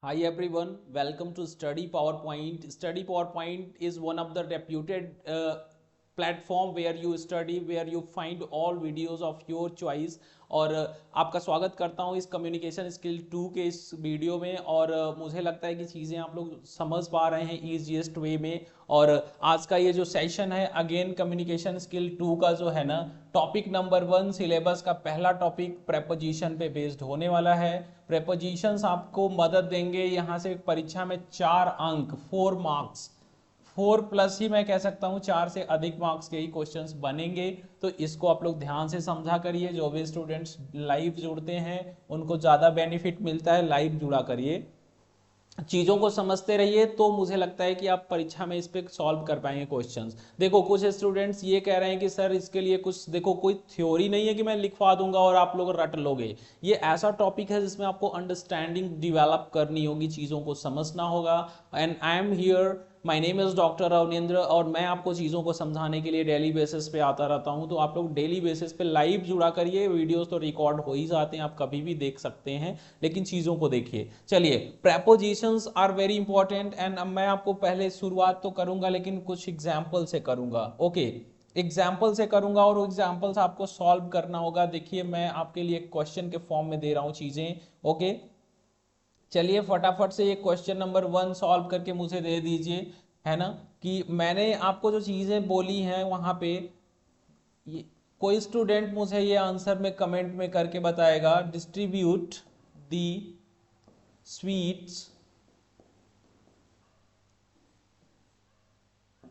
Hi everyone, welcome to Study PowerPoint. Study PowerPoint is one of the reputed platform where you study, where you find all videos of your choice. और आपका स्वागत करता हूं इस communication skill 2 के इस video में। और मुझे लगता है कि चीज़ें आप लोग समझ पा रहे हैं ईजीएस्ट वे में। और आज का ये जो सेशन है अगेन कम्युनिकेशन स्किल 2 का जो है ना, टॉपिक नंबर 1 सिलेबस का पहला टॉपिक प्रेपोजिशन पे बेस्ड होने वाला है। प्रेपोजिशंस आपको मदद देंगे यहाँ से परीक्षा में 4 अंक 4 मार्क्स 4 प्लस ही मैं कह सकता हूँ, 4 से अधिक मार्क्स के ही क्वेश्चंस बनेंगे। तो इसको आप लोग ध्यान से समझा करिए। जो भी स्टूडेंट्स लाइव जुड़ते हैं उनको ज़्यादा बेनिफिट मिलता है, लाइव जुड़ा करिए, चीज़ों को समझते रहिए। तो मुझे लगता है कि आप परीक्षा में इस पे सॉल्व कर पाएंगे क्वेश्चंस। देखो कुछ स्टूडेंट्स ये कह रहे हैं कि सर इसके लिए कुछ देखो, कोई थ्योरी नहीं है कि मैं लिखवा दूंगा और आप लोग रट लोगे। ये ऐसा टॉपिक है जिसमें आपको अंडरस्टैंडिंग डिवेलप करनी होगी, चीज़ों को समझना होगा। And I am here, my name is doctor Ravnindra, और मैं आपको चीज़ों को समझाने के लिए डेली बेसिस पे आता रहता हूँ। तो आप लोग डेली बेसिस पे लाइव जुड़ा करिए। वीडियोस तो रिकॉर्ड हो ही जाते हैं, आप कभी भी देख सकते हैं, लेकिन चीज़ों को देखिए। चलिए, prepositions are very important and मैं आपको पहले शुरुआत तो करूंगा लेकिन कुछ एग्जाम्पल से करूंगा। ओके, एग्जाम्पल से करूंगा और एग्जाम्पल्स आपको सॉल्व करना होगा। देखिए मैं आपके लिए क्वेश्चन के फॉर्म में दे रहा हूँ चीज़ें। ओके, चलिए फटाफट से ये क्वेश्चन नंबर 1 सॉल्व करके मुझे दे दीजिए, है ना। कि मैंने आपको जो चीज़ें बोली हैं वहाँ पे कोई स्टूडेंट मुझे ये आंसर में कमेंट में करके बताएगा। डिस्ट्रीब्यूट दी स्वीट्स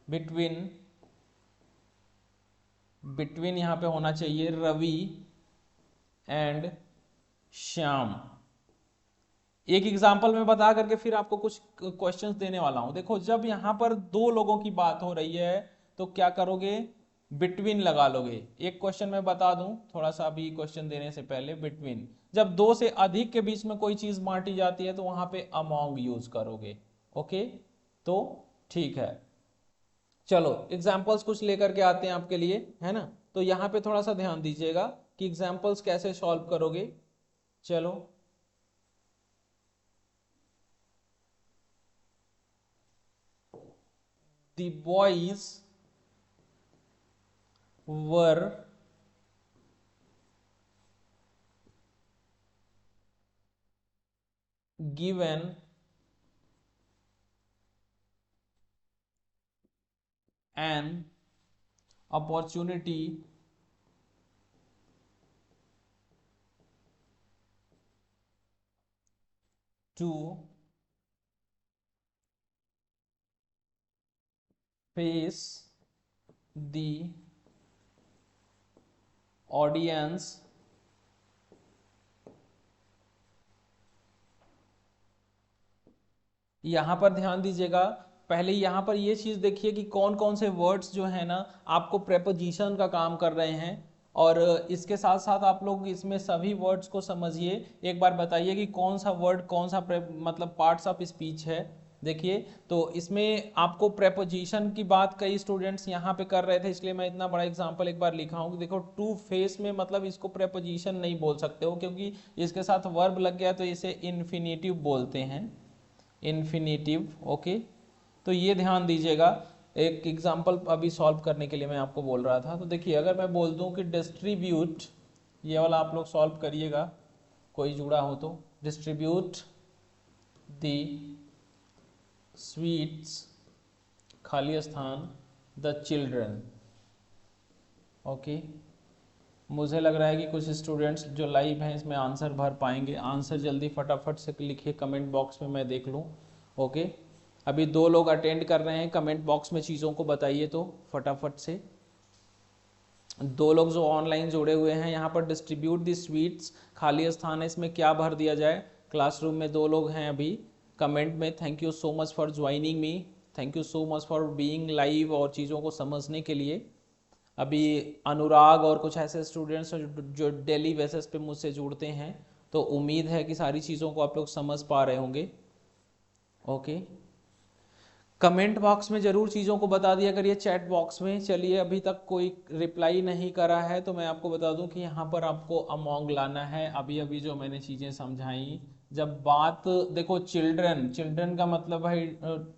बिटवीन, बिटवीन यहाँ पे होना चाहिए रवि एंड श्याम। एक एग्जाम्पल में बता करके फिर आपको कुछ क्वेश्चंस देने वाला हूं। देखो जब यहाँ पर दो लोगों की बात हो रही है तो क्या करोगे, बिटवीन लगा लोगे। एक क्वेश्चन मैं बता दूं थोड़ा सा अभी क्वेश्चन देने से पहले, बिटवीन जब दो से अधिक के बीच में कोई चीज बांटी जाती है तो वहां पे अमोंग यूज करोगे। ओके, तो ठीक है, चलो एग्जाम्पल्स कुछ लेकर के आते हैं आपके लिए, है ना। तो यहाँ पे थोड़ा सा ध्यान दीजिएगा कि एग्जाम्पल्स कैसे सॉल्व करोगे। चलो, the boys were given an opportunity to face the audience यहाँ पर ध्यान दीजिएगा। पहले यहाँ पर ये चीज़ देखिए कि कौन कौन से वर्ड्स जो है ना आपको प्रेपोजिशन का काम कर रहे हैं। और इसके साथ साथ आप लोग इसमें सभी वर्ड्स को समझिए। एक बार बताइए कि कौन सा वर्ड कौन सा मतलब पार्ट्स ऑफ स्पीच है। देखिए, तो इसमें आपको प्रेपोजिशन की बात कई स्टूडेंट्स यहाँ पे कर रहे थे, इसलिए मैं इतना बड़ा एग्जांपल एक बार लिखा हूँ कि देखो टू फेस में मतलब इसको प्रेपोजिशन नहीं बोल सकते हो, क्योंकि इसके साथ वर्ब लग गया तो इसे इन्फिनेटिव बोलते हैं, इन्फिनेटिव। ओके, तो ये ध्यान दीजिएगा। एक एग्जांपल अभी सॉल्व करने के लिए मैं आपको बोल रहा था। तो देखिए अगर मैं बोल दूं कि डिस्ट्रीब्यूट, ये वाला आप लोग सॉल्व करिएगा कोई जुड़ा हो तो। डिस्ट्रीब्यूट द स्वीट्स, खाली स्थान, द चिल्ड्रन। ओके, मुझे लग रहा है कि कुछ स्टूडेंट्स जो लाइव हैं इसमें आंसर भर पाएंगे। आंसर जल्दी फटाफट से लिखिए कमेंट बॉक्स में, मैं देख लूँ। ओके, अभी 2 लोग अटेंड कर रहे हैं, कमेंट बॉक्स में चीज़ों को बताइए तो फटाफट से। 2 लोग जो ऑनलाइन जुड़े हुए हैं यहाँ पर, डिस्ट्रीब्यूट द स्वीट्स, खाली स्थान है, इसमें क्या भर दिया जाए। क्लासरूम में 2 लोग हैं अभी कमेंट में। Thank you so much for joining me, thank you so much for being live और चीज़ों को समझने के लिए। अभी अनुराग और कुछ ऐसे स्टूडेंट्स जो डेली बेसिस पे मुझसे जुड़ते हैं, तो उम्मीद है कि सारी चीज़ों को आप लोग समझ पा रहे होंगे। ओके, कमेंट बॉक्स में जरूर चीज़ों को बता दिया करिए, चैट बॉक्स में। चलिए, अभी तक कोई रिप्लाई नहीं करा है तो मैं आपको बता दूं कि यहाँ पर आपको अमोंग लाना है। अभी अभी जो मैंने चीज़ें समझाई, जब बात देखो चिल्ड्रन, चिल्ड्रन का मतलब भाई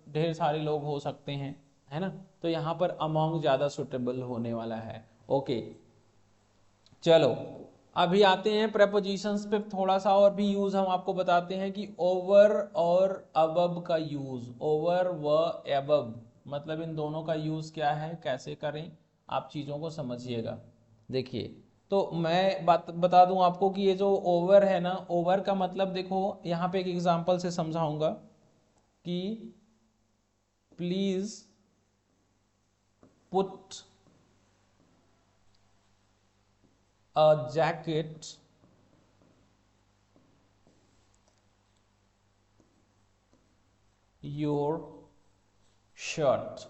ढेर सारे लोग हो सकते हैं, है ना, तो यहाँ पर अमोंग ज़्यादा सुटेबल होने वाला है। ओके, चलो अभी आते हैं प्रेपोजिशंस पे। थोड़ा सा और भी यूज हम आपको बताते हैं कि ओवर और अबब का यूज, ओवर व अबब मतलब इन दोनों का यूज क्या है, कैसे करें, आप चीजों को समझिएगा। देखिए, तो मैं बात बता दूं आपको कि ये जो ओवर है ना, ओवर का मतलब देखो यहाँ पे एक एग्जांपल से समझाऊंगा कि please put a jacket your shirt.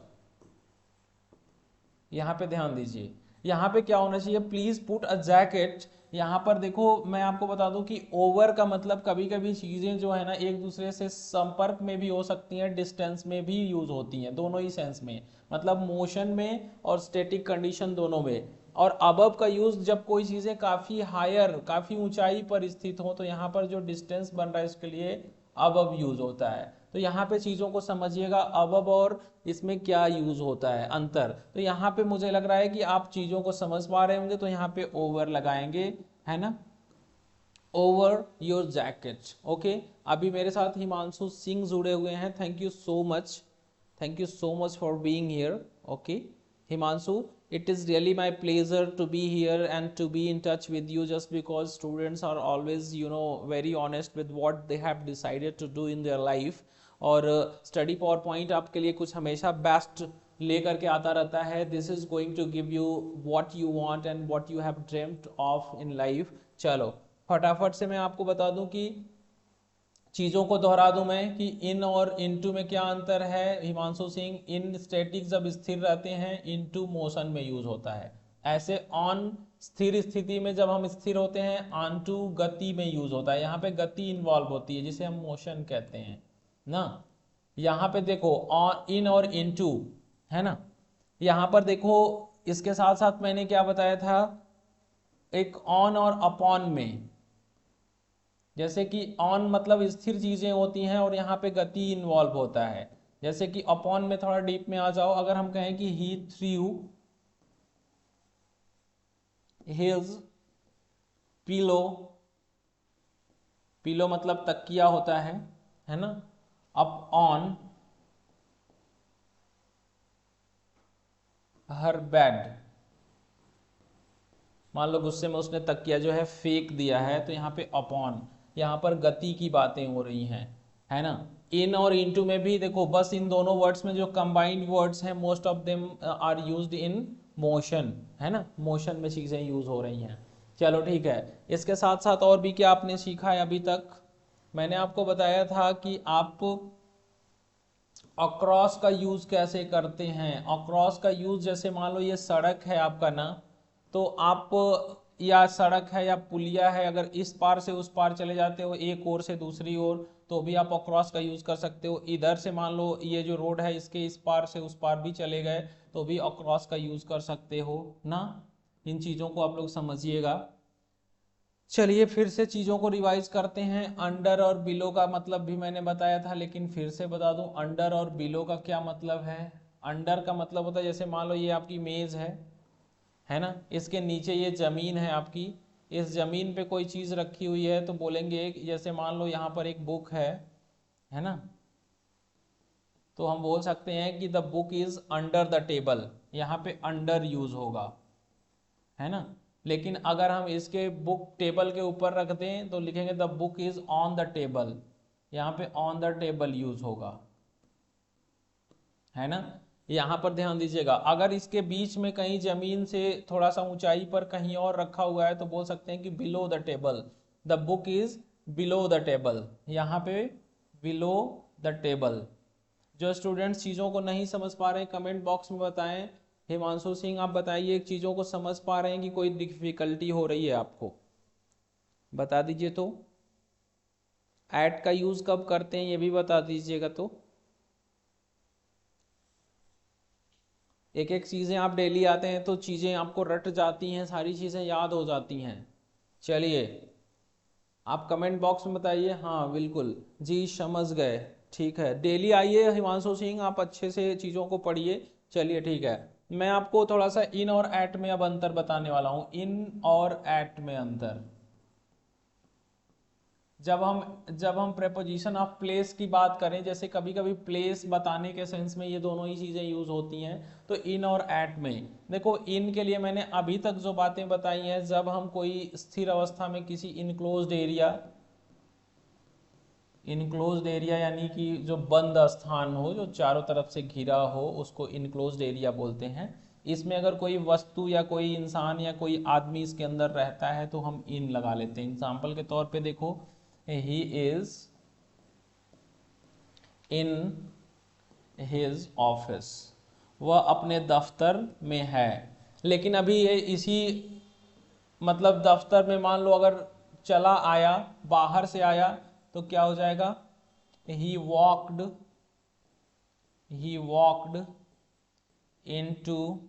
यहां पे ध्यान दीजिए, यहां पे क्या होना चाहिए, प्लीज पुट अ जैकेट। यहां पर देखो मैं आपको बता दूं कि ओवर का मतलब कभी कभी चीजें जो है ना एक दूसरे से संपर्क में भी हो सकती हैं, डिस्टेंस में भी यूज होती हैं, दोनों ही सेंस में, मतलब मोशन में और स्टैटिक कंडीशन दोनों में। और अबव का यूज जब कोई चीजें काफी हायर, काफी ऊंचाई पर स्थित हो, तो यहाँ पर जो डिस्टेंस बन रहा है इसके लिए अबव यूज होता है। तो यहाँ पे चीजों को समझिएगा, अबव और इसमें क्या यूज होता है, अंतर। तो यहाँ पे मुझे लग रहा है कि आप चीजों को समझ पा रहे होंगे, तो यहाँ पे ओवर लगाएंगे, है ना, ओवर योर जैकेट। ओके, अभी मेरे साथ हिमांशु सिंह जुड़े हुए हैं, thank you so much, thank you so much for being here. Okay Himanshu, it is really my pleasure to be here and to be in touch with you, just because students are always very honest with what they have decided to do in their life। और study power point आपके लिए कुछ हमेशा best लेकर के आता रहता है। This is going to give you what you want and what you have dreamed of in life. चलो फटाफट से मैं आपको बता दूं कि चीजों को दोहरा दूं मैं कि इन और इनटू में क्या अंतर है। हिमांशु सिंह, इन स्टैटिक जब स्थिर रहते हैं, इनटू मोशन में यूज होता है। ऐसे ऑन स्थिर स्थिति में जब हम स्थिर होते हैं, ऑन टू गति में यूज होता है। यहाँ पे गति इन्वॉल्व होती है जिसे हम मोशन कहते हैं ना। यहाँ पे देखो ऑन, इन और इनटू, है ना। यहाँ पर देखो इसके साथ साथ मैंने क्या बताया था, एक ऑन और अपॉन में, जैसे कि ऑन मतलब स्थिर चीजें होती हैं और यहाँ पे गति इन्वॉल्व होता है। जैसे कि अपॉन में थोड़ा डीप में आ जाओ, अगर हम कहें कि ही थ्रू हिज पिलो, पिलो मतलब तकिया होता है ना। अप ऑन हर बेड, मान लो गुस्से में उसने तकिया जो है फेंक दिया है, तो यहाँ पे अपॉन, यहाँ पर गति की बातें हो रही हैं, है ना। इन और इनटू में भी देखो, बस इन दोनों वर्ड्स में जो कंबाइंड वर्ड्स हैं, most of them are used in motion, है ना, मोशन में चीजें यूज हो रही हैं। चलो ठीक है, इसके साथ साथ और भी क्या आपने सीखा है अभी तक। मैंने आपको बताया था कि आप अक्रॉस का यूज कैसे करते हैं। अक्रॉस का यूज, जैसे मान लो ये सड़क है आपका ना, तो आप, या सड़क है या पुलिया है, अगर इस पार से उस पार चले जाते हो, एक ओर से दूसरी ओर, तो भी आप अक्रॉस का यूज कर सकते हो। इधर से मान लो ये जो रोड है, इसके इस पार से उस पार भी चले गए, तो भी अक्रॉस का यूज कर सकते हो ना। इन चीजों को आप लोग समझिएगा। चलिए फिर से चीजों को रिवाइज करते हैं। अंडर और बिलो का मतलब भी मैंने बताया था, लेकिन फिर से बता दूं, अंडर और बिलो का क्या मतलब है। अंडर का मतलब होता है, जैसे मान लो ये आपकी मेज है ना, इसके नीचे ये जमीन है आपकी, इस जमीन पे कोई चीज रखी हुई है, तो बोलेंगे, जैसे मान लो यहाँ पर एक बुक है ना, तो हम बोल सकते हैं कि the book is under the table. यहाँ पे अंडर यूज होगा, है ना। लेकिन अगर हम इसके बुक टेबल के ऊपर रख दें, तो लिखेंगे the book is on the table. यहाँ पे ऑन द टेबल यूज होगा, है ना। यहाँ पर ध्यान दीजिएगा, अगर इसके बीच में कहीं जमीन से थोड़ा सा ऊंचाई पर कहीं और रखा हुआ है, तो बोल सकते हैं कि below the table, the book is below the table. यहाँ पे बिलो द टेबल। जो स्टूडेंट्स चीज़ों को नहीं समझ पा रहे हैं, कमेंट बॉक्स में बताएं। हिमांशु सिंह, आप बताइए चीज़ों को समझ पा रहे हैं कि कोई डिफिकल्टी हो रही है आपको, बता दीजिए। तो ऐट का यूज़ कब करते हैं ये भी बता दीजिएगा। तो एक एक चीज़ें आप डेली आते हैं तो चीज़ें आपको रट जाती हैं, सारी चीज़ें याद हो जाती हैं। चलिए आप कमेंट बॉक्स में बताइए। हाँ बिल्कुल जी, समझ गए। ठीक है, डेली आइए हिमांशु सिंह, आप अच्छे से चीज़ों को पढ़िए। चलिए ठीक है, मैं आपको थोड़ा सा इन और एट में अब अंतर बताने वाला हूँ। इन और एट में अंतर, जब हम प्रेपोजिशन ऑफ प्लेस की बात करें, जैसे कभी कभी प्लेस बताने के सेंस में ये दोनों ही चीज़ें यूज होती हैं, तो इन और एट में देखो, इन के लिए मैंने अभी तक जो बातें बताई हैं, जब हम कोई स्थिर अवस्था में किसी इनक्लोज्ड एरिया, इनक्लोज्ड एरिया यानी कि जो बंद स्थान हो, जो चारों तरफ से घिरा हो, उसको इनक्लोज्ड एरिया बोलते हैं। इसमें अगर कोई वस्तु या कोई इंसान या कोई आदमी इसके अंदर रहता है तो हम इन लगा लेते हैं। एग्जाम्पल के तौर पे देखो, he is in his office, वह अपने दफ्तर में है। लेकिन अभी ये इसी मतलब दफ्तर में मान लो अगर चला आया, बाहर से आया, तो क्या हो जाएगा, ही वॉक्ड इनटू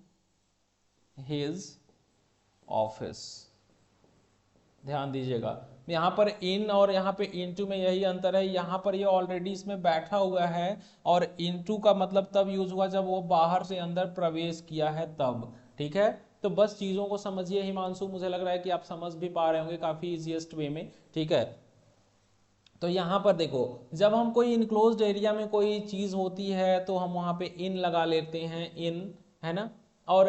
हिज ऑफिस। ध्यान दीजिएगा, यहाँ पर इन और यहाँ पे इनटू में यही अंतर है। यहाँ पर ये ऑलरेडी इसमें बैठा हुआ है, और इनटू का मतलब तब यूज हुआ जब वो बाहर से अंदर प्रवेश किया है तब। ठीक है, तो बस चीज़ों को समझिए हिमांशु, मुझे लग रहा है कि आप समझ भी पा रहे होंगे काफ़ी इजीएस्ट वे में। ठीक है, तो यहाँ पर देखो, जब हम कोई इनक्लोज्ड एरिया में कोई चीज़ होती है तो हम वहाँ पे इन लगा लेते हैं, इन, है ना। और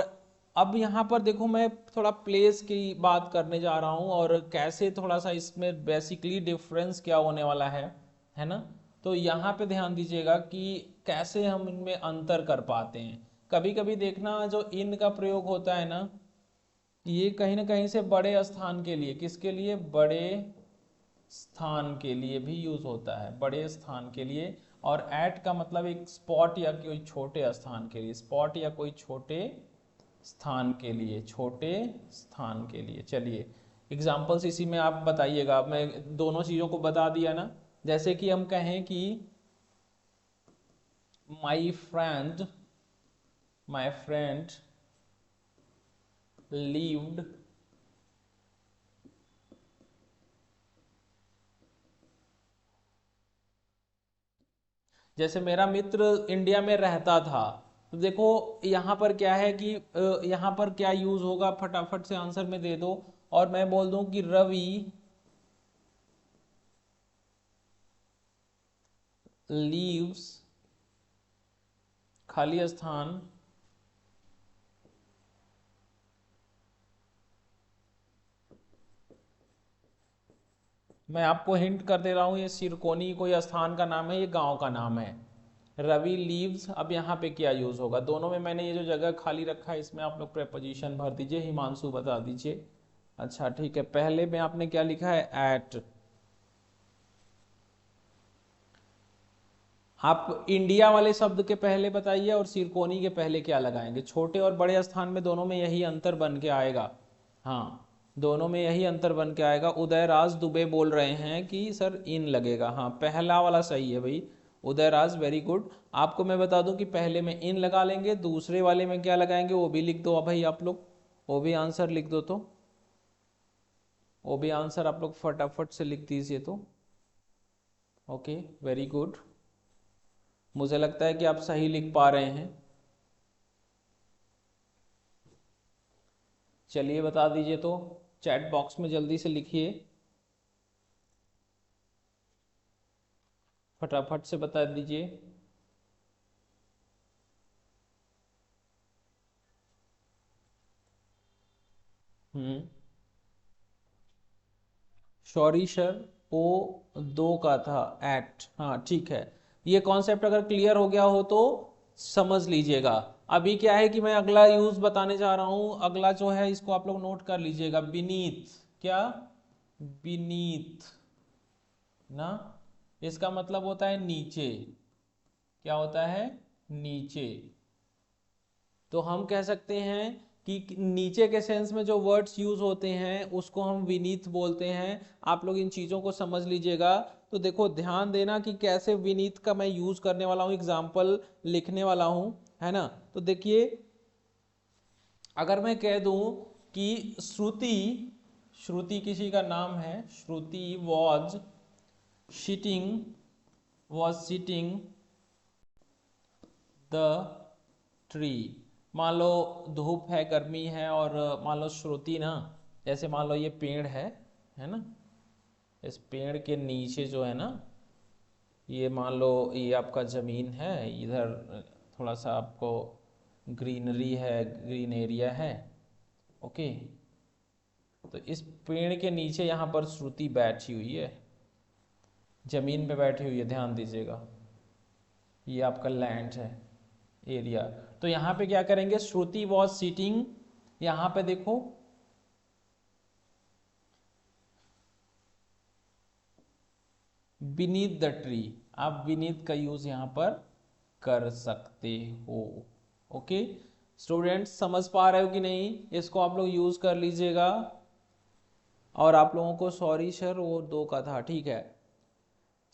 अब यहाँ पर देखो, मैं थोड़ा प्लेस की बात करने जा रहा हूँ, और कैसे थोड़ा सा इसमें बेसिकली डिफरेंस क्या होने वाला है ना। तो यहाँ पे ध्यान दीजिएगा कि कैसे हम इनमें अंतर कर पाते हैं। कभी कभी देखना, जो इन का प्रयोग होता है ना, ये कहीं ना कहीं से बड़े स्थान के लिए, किसके लिए, बड़े स्थान के लिए भी यूज होता है, बड़े स्थान के लिए। और एट का मतलब एक स्पॉट या कोई छोटे स्थान के लिए, स्पॉट या कोई छोटे स्थान के लिए, छोटे स्थान के लिए। चलिए एग्जाम्पल्स इसी में आप बताइएगा, मैं दोनों चीज़ों को बता दिया ना। जैसे कि हम कहें कि माई फ्रेंड lived जैसे मेरा मित्र इंडिया में रहता था, तो देखो यहाँ पर क्या है कि यहाँ पर क्या यूज होगा, फटाफट से आंसर में दे दो। और मैं बोल दूं कि रवि लीव्स, खाली स्थान, मैं आपको हिंट कर दे रहा हूँ, ये सिरकोनी कोई स्थान का नाम है, ये गांव का नाम है। रवि लीव्स, अब यहाँ पे क्या यूज होगा, दोनों में मैंने ये जो जगह खाली रखा है इसमें आप लोग प्रेपोजिशन भर दीजिए। हिमांशु बता दीजिए। अच्छा ठीक है, पहले में आपने क्या लिखा है, एट। आप इंडिया वाले शब्द के पहले बताइए और सिरकोनी के पहले क्या लगाएंगे। छोटे और बड़े स्थान में दोनों में यही अंतर बन के आएगा। हाँ, दोनों में यही अंतर बन के आएगा। उदयराज दुबे बोल रहे हैं कि सर इन लगेगा। हाँ, पहला वाला सही है भाई, उदयराज वेरी गुड। आपको मैं बता दूं कि पहले में इन लगा लेंगे, दूसरे वाले में क्या लगाएंगे वो भी लिख दो भाई आप लोग, वो भी आंसर लिख दो। तो वो भी आंसर आप लोग फटाफट से लिख दीजिए। तो ओके, वेरी गुड, मुझे लगता है कि आप सही लिख पा रहे हैं। चलिए बता दीजिए, तो चैट बॉक्स में जल्दी से लिखिए, फटाफट से बता दीजिए। हम्म, सॉरी सर, ओ दो का था, एट। हाँ ठीक है, ये कॉन्सेप्ट अगर क्लियर हो गया हो तो समझ लीजिएगा। अभी क्या है कि मैं अगला यूज बताने जा रहा हूं, अगला जो है इसको आप लोग नोट कर लीजिएगा, बीनीथ। क्या, बीनीथ ना, इसका मतलब होता है नीचे। क्या होता है, नीचे। तो हम कह सकते हैं कि नीचे के सेंस में जो वर्ड्स यूज होते हैं उसको हम विनीत बोलते हैं। आप लोग इन चीज़ों को समझ लीजिएगा। तो देखो ध्यान देना कि कैसे विनीत का मैं यूज करने वाला हूँ, एग्जाम्पल लिखने वाला हूँ, है ना। तो देखिए, अगर मैं कह दूं कि श्रुति, श्रुति किसी का नाम है, Shruti sitting was sitting the tree. मान लो धूप है, गर्मी है, और मान लो श्रुति ना, जैसे मान लो ये पेड़ है ना, इस पेड़ के नीचे जो है ना, ये मान लो ये आपका ज़मीन है, इधर थोड़ा सा आपको ग्रीनरी है, ग्रीन एरिया है, ओके। तो इस पेड़ के नीचे यहाँ पर श्रुति बैठी हुई है, ज़मीन पे बैठी हुई है, ध्यान दीजिएगा, ये आपका लैंड है, एरिया। तो यहाँ पे क्या करेंगे, श्रुति वॉज सिटिंग, यहाँ पे देखो बीनीथ द ट्री, आप बीनीथ का यूज यहाँ पर कर सकते हो, ओके। स्टूडेंट्स समझ पा रहे हो कि नहीं, इसको आप लोग यूज कर लीजिएगा। और आप लोगों को सॉरी सर वो दो का था, ठीक है।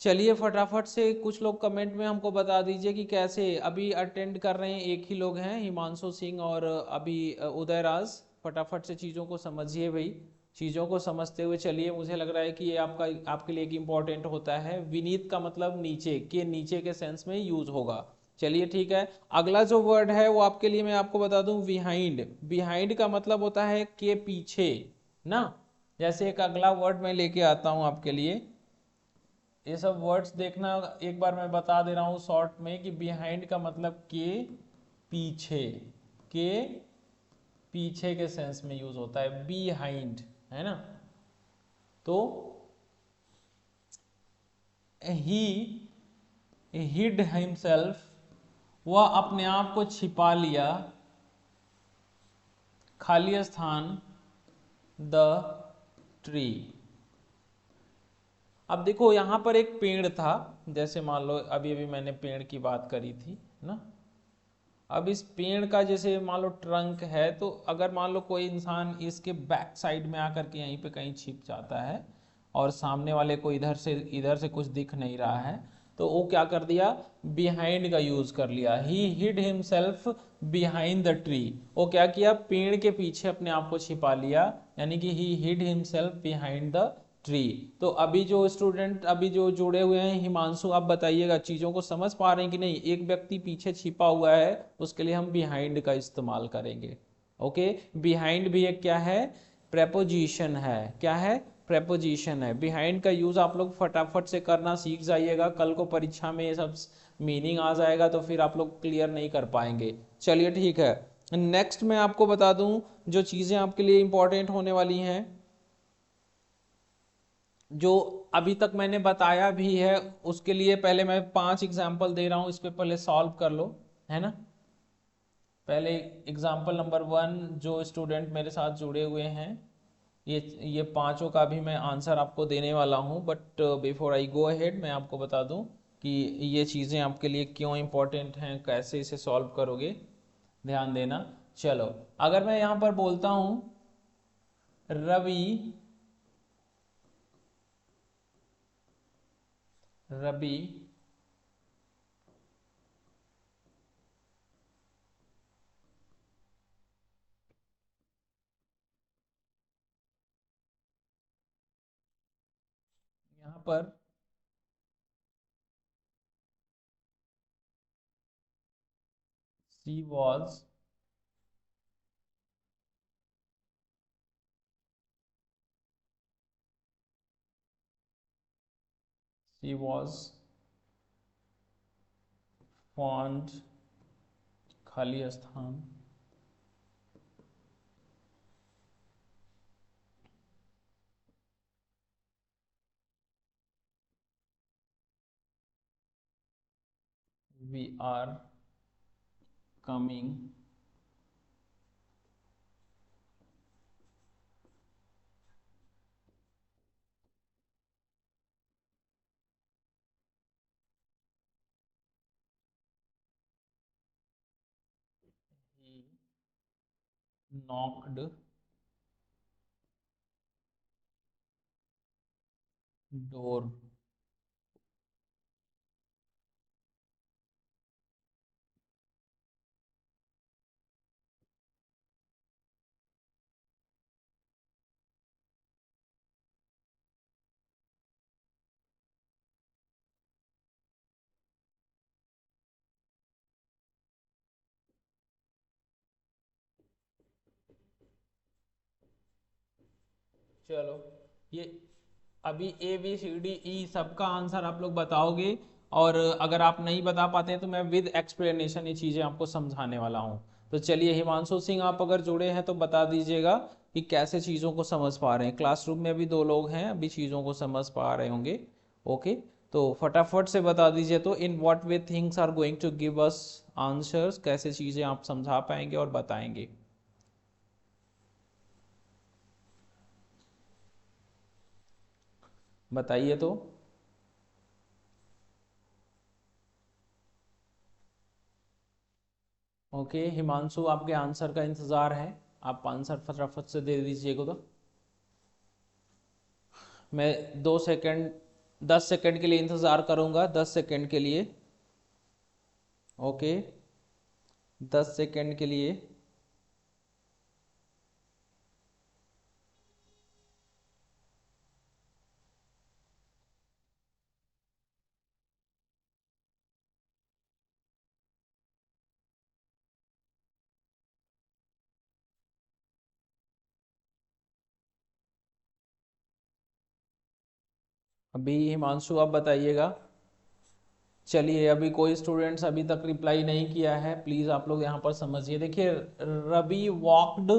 चलिए फटाफट से कुछ लोग कमेंट में हमको बता दीजिए कि कैसे अभी अटेंड कर रहे हैं। एक ही लोग हैं, हिमांशु सिंह और अभी उदयराज। फटाफट से चीज़ों को समझिए भाई, चीज़ों को समझते हुए चलिए। मुझे लग रहा है कि ये आपका आपके लिए एक इम्पॉर्टेंट होता है। विनीत का मतलब नीचे के, नीचे के सेंस में यूज होगा। चलिए ठीक है, अगला जो वर्ड है वो आपके लिए मैं आपको बता दूं, बिहाइंड। बिहाइंड का मतलब होता है के पीछे ना। जैसे एक अगला वर्ड मैं लेके आता हूं आपके लिए, ये सब वर्ड्स देखना, एक बार मैं बता दे रहा हूँ शॉर्ट में कि बिहाइंड का मतलब के पीछे, के पीछे के सेंस में यूज होता है बिहाइंड, है ना। तो ही हिड हिमसेल्फ, वह अपने आप को छिपा लिया, खाली स्थान द ट्री। अब देखो यहाँ पर एक पेड़ था, जैसे मान लो अभी अभी मैंने पेड़ की बात करी थी ना। अब इस पेड़ का जैसे मान लो ट्रंक है, तो अगर मान लो कोई इंसान इसके बैक साइड में आकर के यहीं पे कहीं छिप जाता है और सामने वाले को इधर से कुछ दिख नहीं रहा है, तो वो क्या कर दिया, बिहाइंड का यूज कर लिया। ही hide himself behind the tree, वो क्या किया, पेड़ के पीछे अपने आप को छिपा लिया, यानी कि ही hide himself behind the tree. तो अभी जो स्टूडेंट अभी जो जुड़े हुए हैं, हिमांशु आप बताइएगा चीजों को समझ पा रहे हैं कि नहीं। एक व्यक्ति पीछे छिपा हुआ है, उसके लिए हम बिहाइंड का इस्तेमाल करेंगे, ओके। बिहाइंड भी एक क्या है, प्रेपोजिशन है। क्या है, प्रेपोजिशन है। बिहाइंड का यूज आप लोग फटाफट से करना सीख जाइएगा, कल को परीक्षा में ये सब मीनिंग आ जाएगा तो फिर आप लोग क्लियर नहीं कर पाएंगे। चलिए ठीक है, नेक्स्ट मैं आपको बता दूं जो चीजें आपके लिए इंपॉर्टेंट होने वाली हैं, जो अभी तक मैंने बताया भी है, उसके लिए पहले मैं 5 एग्जाम्पल दे रहा हूं, इस पे पहले सॉल्व कर लो, है ना। पहले एग्जाम्पल नंबर 1, जो स्टूडेंट मेरे साथ जुड़े हुए हैं, ये पांचों का भी मैं आंसर आपको देने वाला हूं, but before I go ahead मैं आपको बता दूं कि ये चीज़ें आपके लिए क्यों इंपॉर्टेंट हैं, कैसे इसे सॉल्व करोगे, ध्यान देना। चलो, अगर मैं यहाँ पर बोलता हूँ रवि, रवि यहाँ पर she was, she was fond, खाली स्थान, we are coming, he knocked door, चलो, ये अभी A B C D E सबका आंसर आप लोग बताओगे, और अगर आप नहीं बता पाते हैं तो मैं विद एक्सप्लेनेशन ये चीज़ें आपको समझाने वाला हूँ। तो चलिए हिमांशु सिंह, आप अगर जुड़े हैं तो बता दीजिएगा कि कैसे चीज़ों को समझ पा रहे हैं। क्लासरूम में अभी 2 लोग हैं, अभी चीज़ों को समझ पा रहे होंगे। ओके, तो फटाफट से बता दीजिए तो, in what way things are going to give us answers, कैसे चीज़ें आप समझा पाएंगे और बताएंगे। बताइए तो। ओके हिमांशु, आपके आंसर का इंतज़ार है, आप आंसर फटाफट से दे दीजिएगा तो। मैं 2 सेकंड 10 सेकंड के लिए इंतज़ार करूंगा, 10 सेकंड के लिए। ओके, 10 सेकंड के लिए। अभी हिमांशु आप बताइएगा। चलिए, अभी कोई स्टूडेंट्स अभी तक रिप्लाई नहीं किया है, प्लीज़ आप लोग यहाँ पर समझिए। देखिए, Ravi walked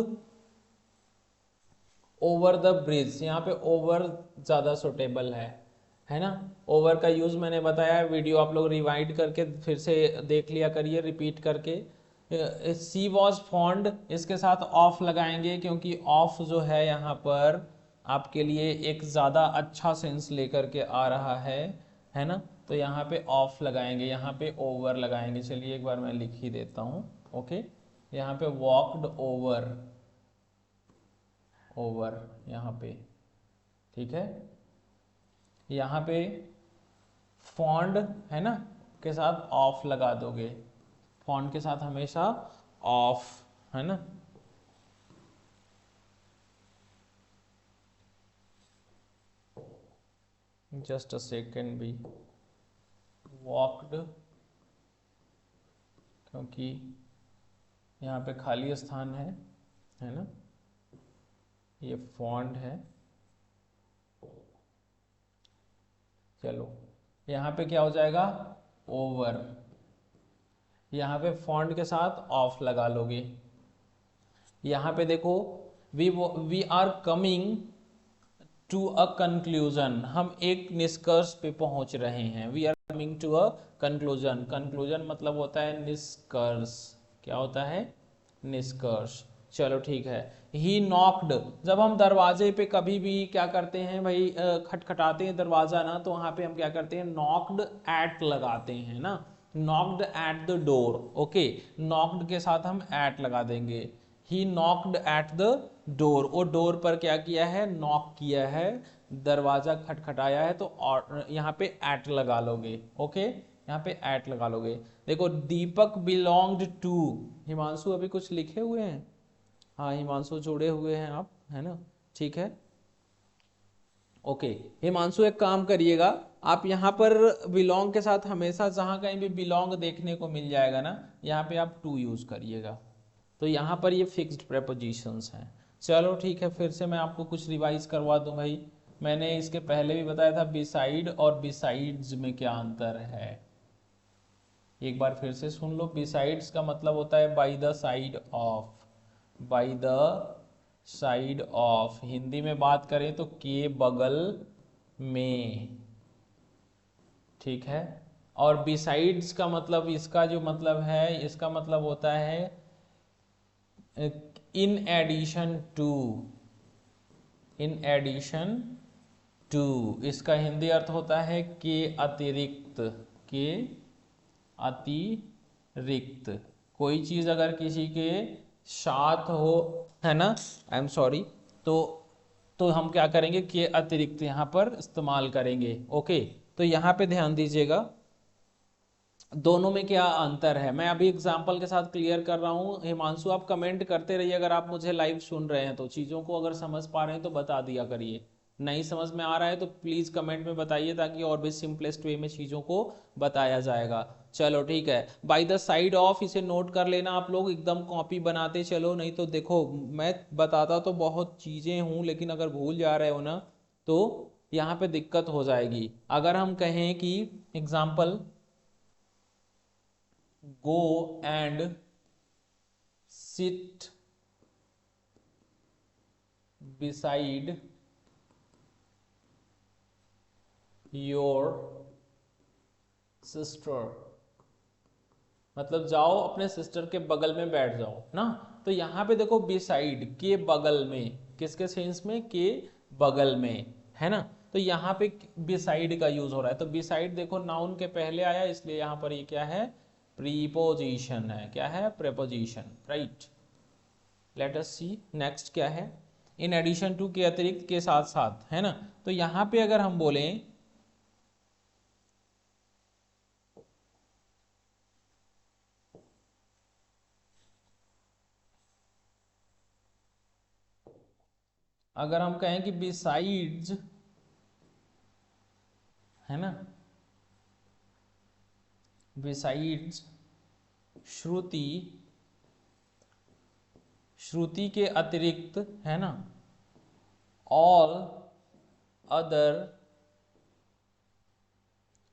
over the bridge, यहाँ पे ओवर ज़्यादा सुटेबल है ना। ओवर का यूज़ मैंने बताया, वीडियो आप लोग रिवाइंड करके फिर से देख लिया करिए, रिपीट करके। सी वॉज फॉन्ड, इसके साथ ऑफ लगाएंगे क्योंकि ऑफ जो है यहाँ पर आपके लिए एक ज़्यादा अच्छा सेंस लेकर के आ रहा है ना। तो यहाँ पे ऑफ लगाएंगे, यहाँ पे ओवर लगाएंगे। चलिए एक बार मैं लिख ही देता हूँ। ओके, यहाँ पे वॉक्ड ओवर, ओवर यहाँ पे, ठीक है। यहाँ पे फॉन्ड है ना, के साथ ऑफ लगा दोगे, फॉन्ड के साथ हमेशा ऑफ, है ना। जस्ट अ सेकेंड भी, वॉक्ड, क्योंकि यहाँ पे खाली स्थान है ना, ये फॉन्ड है। चलो, यहाँ पे क्या हो जाएगा, ओवर, यहाँ पे फॉन्ट के साथ ऑफ लगा लोगे। यहाँ पे देखो, we are coming to a conclusion, हम एक निष्कर्ष पे पहुंच रहे हैं। We are coming to a conclusion, conclusion मतलब होता है निष्कर्ष। क्या होता है, निष्कर्ष। चलो ठीक है। ही नॉक्ड, जब हम दरवाजे पे कभी भी क्या करते हैं भाई, खटखटाते हैं दरवाजा ना, तो वहां पे हम क्या करते हैं, नॉक्ड एट लगाते हैं ना, knocked at the door. Okay, knocked के साथ हम एट लगा देंगे। ही नॉक्ड एट द डोर, वो डोर पर क्या किया है, नॉक किया है, दरवाजा खटखटाया है, तो और यहाँ पे एट लगा लोगे। ओके, यहाँ पे एट लगा लोगे। देखो, दीपक बिलोंग्ड टू, हिमांशु अभी कुछ लिखे हुए हैं, हाँ हिमांशु जुड़े हुए हैं आप, है ना, ठीक है। ओके, हिमांशु एक काम करिएगा, आप यहाँ पर बिलोंग के साथ हमेशा जहाँ कहीं भी बिलोंग देखने को मिल जाएगा ना, यहाँ पे आप टू यूज करिएगा। तो यहाँ पर ये फिक्स्ड प्रेपोजिशंस हैं। चलो ठीक है, फिर से मैं आपको कुछ रिवाइज करवा दूं भाई। मैंने इसके पहले भी बताया था बिसाइड और बिसाइड्स में क्या अंतर है, एक बार फिर से सुन लो। बिसाइड्स का मतलब होता है by the side of, by the side of, Hindi में बात करें तो के बगल में, ठीक है। और बिसाइड्स का मतलब, इसका जो मतलब है, इसका मतलब होता है in addition to, in addition to, इसका हिंदी अर्थ होता है के अतिरिक्त, के अतिरिक्त। कोई चीज अगर किसी के साथ हो, है ना, आई एम सॉरी, तो हम क्या करेंगे, के अतिरिक्त यहाँ पर इस्तेमाल करेंगे। ओके, तो यहाँ पे ध्यान दीजिएगा दोनों में क्या अंतर है, मैं अभी एग्जांपल के साथ क्लियर कर रहा हूँ। हिमांशु आप कमेंट करते रहिए, अगर आप मुझे लाइव सुन रहे हैं तो, चीज़ों को अगर समझ पा रहे हैं तो बता दिया करिए। नहीं समझ में आ रहा है तो प्लीज़ कमेंट में बताइए, ताकि और भी सिंपलेस्ट वे में चीज़ों को बताया जाएगा। चलो ठीक है, बाय द साइड ऑफ इसे नोट कर लेना आप लोग, एकदम कॉपी बनाते चलो, नहीं तो देखो मैं बताता तो बहुत चीज़ें हूँ, लेकिन अगर भूल जा रहे हो ना तो यहाँ पे दिक्कत हो जाएगी। अगर हम कहें कि example, go and sit beside your sister, मतलब जाओ अपने सिस्टर के बगल में बैठ जाओ ना। तो यहाँ पे देखो बिसाइड, के बगल में, किसके सेंस में, के बगल में, है ना। तो यहाँ पे बिसाइड का यूज हो रहा है, तो बिसाइड देखो नाउन के पहले आया, इसलिए यहाँ पर ये क्या है, प्रीपोजिशन है। क्या है, प्रेपोजिशन, राइट। लेट अस सी नेक्स्ट क्या है, इन एडिशन टू, के अतिरिक्त, के साथ साथ, है ना। तो यहाँ पे अगर हम बोलें अगर हम कहें कि बिसाइड्स, है ना, बिसाइड्स श्रुति, श्रुति के अतिरिक्त, है ना, all other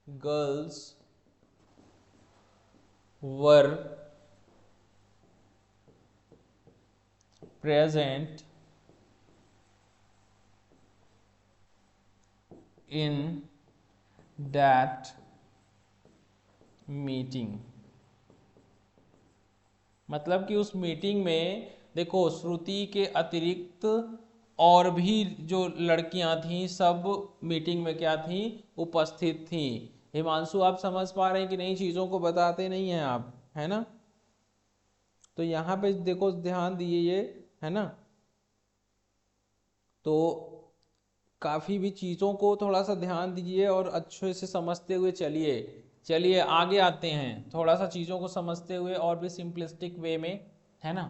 girls were present in that meeting. मतलब कि उस मीटिंग में देखो श्रुति के अतिरिक्त और भी जो लड़कियां थीं सब मीटिंग में क्या थीं, उपस्थित थीं। हिमांशु आप समझ पा रहे हैं कि नहीं, चीज़ों को बताते नहीं हैं आप, है ना। तो यहाँ पे देखो ध्यान दिए ये, है ना। तो काफ़ी भी चीज़ों को थोड़ा सा ध्यान दीजिए और अच्छे से समझते हुए चलिए। चलिए आगे आते हैं, थोड़ा सा चीज़ों को समझते हुए और भी सिंपलिस्टिक वे में, है ना।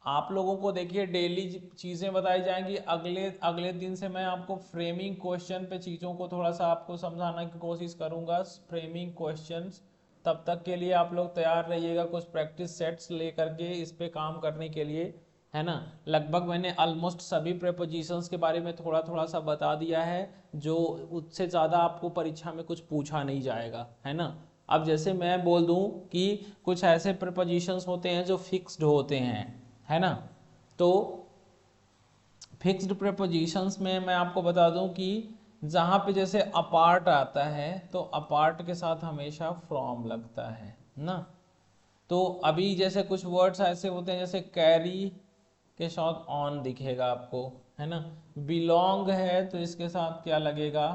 आप लोगों को देखिए डेली चीज़ें बताई जाएंगी, अगले अगले दिन से मैं आपको फ्रेमिंग क्वेश्चन पे चीज़ों को थोड़ा सा आपको समझाने की कोशिश करूंगा, फ्रेमिंग क्वेश्चंस। तब तक के लिए आप लोग तैयार रहिएगा कुछ प्रैक्टिस सेट्स लेकर के इस पे काम करने के लिए, है ना। लगभग मैंने ऑलमोस्ट सभी प्रेपोजिशंस के बारे में थोड़ा थोड़ा सा बता दिया है, जो उससे ज़्यादा आपको परीक्षा में कुछ पूछा नहीं जाएगा, है ना। अब जैसे मैं बोल दूं कि कुछ ऐसे प्रेपोजिशंस होते हैं जो फिक्स्ड होते हैं, है ना। तो फिक्स्ड प्रेपोजिशंस में मैं आपको बता दूं कि जहाँ पे जैसे अपार्ट आता है तो अपार्ट के साथ हमेशा फ्रॉम लगता है ना। तो अभी जैसे कुछ वर्ड्स ऐसे होते हैं जैसे कैरी के साथ ऑन दिखेगा आपको, है ना। बिलोंग है तो इसके साथ क्या लगेगा,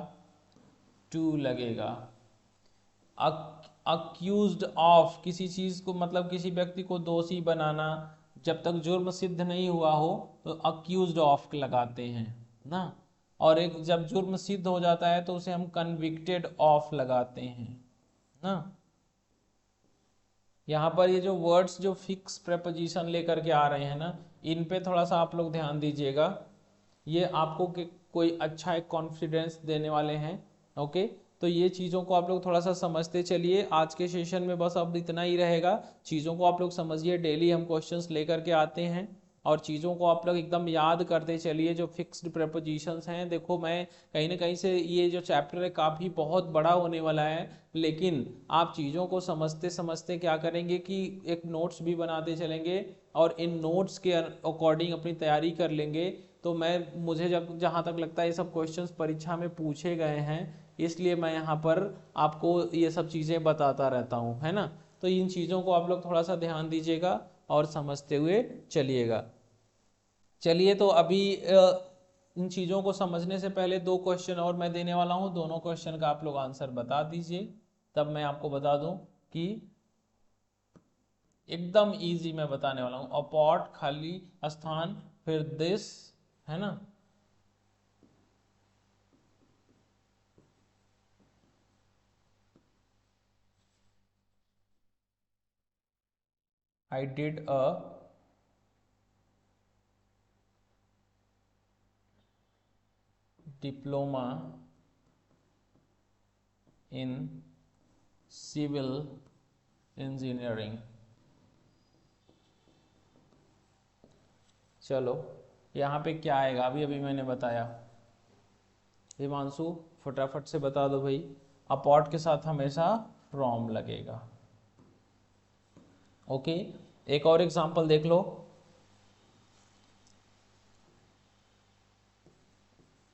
टू लगेगा। अक्यूज्ड ऑफ, किसी चीज को मतलब किसी व्यक्ति को दोषी बनाना, जब तक जुर्म सिद्ध नहीं हुआ हो तो अक्यूज्ड ऑफ लगाते हैं ना। और एक जब जुर्म सिद्ध हो जाता है तो उसे हम कन्विक्टेड ऑफ लगाते हैं ना। यहाँ पर ये जो वर्ड्स जो फिक्स प्रेपोजिशन लेकर के आ रहे हैं ना, इन पे थोड़ा सा आप लोग ध्यान दीजिएगा। ये आपको कोई अच्छा एक कॉन्फिडेंस देने वाले हैं, ओके। तो ये चीज़ों को आप लोग थोड़ा सा समझते चलिए। आज के सेशन में बस अब इतना ही रहेगा, चीज़ों को आप लोग समझिए। डेली हम क्वेश्चंस लेकर के आते हैं और चीज़ों को आप लोग एकदम याद करते चलिए। जो फिक्स्ड प्रेपोजिशंस हैं, देखो मैं कहीं ना कहीं से ये जो चैप्टर है काफ़ी बहुत बड़ा होने वाला है, लेकिन आप चीज़ों को समझते समझते क्या करेंगे कि एक नोट्स भी बनाते चलेंगे और इन नोट्स के अकॉर्डिंग अपनी तैयारी कर लेंगे। तो मैं मुझे जब जहाँ तक लगता है ये सब क्वेश्चंस परीक्षा में पूछे गए हैं, इसलिए मैं यहाँ पर आपको ये सब चीज़ें बताता रहता हूँ, है ना। तो इन चीज़ों को आप लोग थोड़ा सा ध्यान दीजिएगा और समझते हुए चलिएगा। चलिए तो अभी इन चीज़ों को समझने से पहले दो क्वेश्चन और मैं देने वाला हूँ, दोनों क्वेश्चन का आप लोग आंसर बता दीजिए, तब मैं आपको बता दूं कि एकदम इजी मैं बताने वाला हूँ। अपॉट खाली स्थान, फिर दिस, है ना। I did a diploma in civil engineering. चलो यहाँ पे क्या आएगा, अभी अभी मैंने बताया। हिमांशु फटाफट से बता दो भाई। अपॉट के साथ हमेशा फ्रॉम लगेगा। ओके, एक और एग्जांपल देख लो।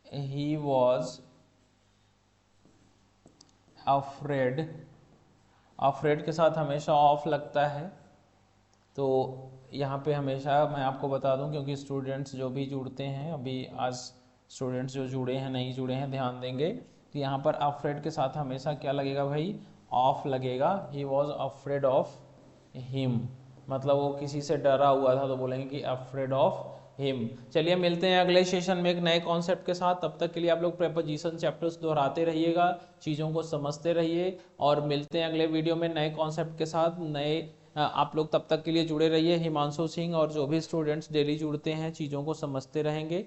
ही वॉज अफ्रेड, अफ्रेड के साथ हमेशा ऑफ लगता है, तो यहाँ पे हमेशा मैं आपको बता दूं, क्योंकि स्टूडेंट्स जो भी जुड़ते हैं, अभी आज स्टूडेंट्स जो जुड़े हैं नहीं जुड़े हैं ध्यान देंगे, तो यहाँ पर अफ्रेड के साथ हमेशा क्या लगेगा भाई, ऑफ लगेगा। He was afraid of him, मतलब वो किसी से डरा हुआ था, तो बोलेंगे कि अफ्रेड ऑफ हिम। चलिए मिलते हैं अगले सेशन में एक नए कॉन्सेप्ट के साथ। तब तक के लिए आप लोग प्रेपोजिशन चैप्टर्स दोहराते रहिएगा, चीज़ों को समझते रहिए, और मिलते हैं अगले वीडियो में नए कॉन्सेप्ट के साथ। नए आप लोग तब तक के लिए जुड़े रहिए। हिमांशु सिंह और जो भी स्टूडेंट्स डेली जुड़ते हैं चीज़ों को समझते रहेंगे।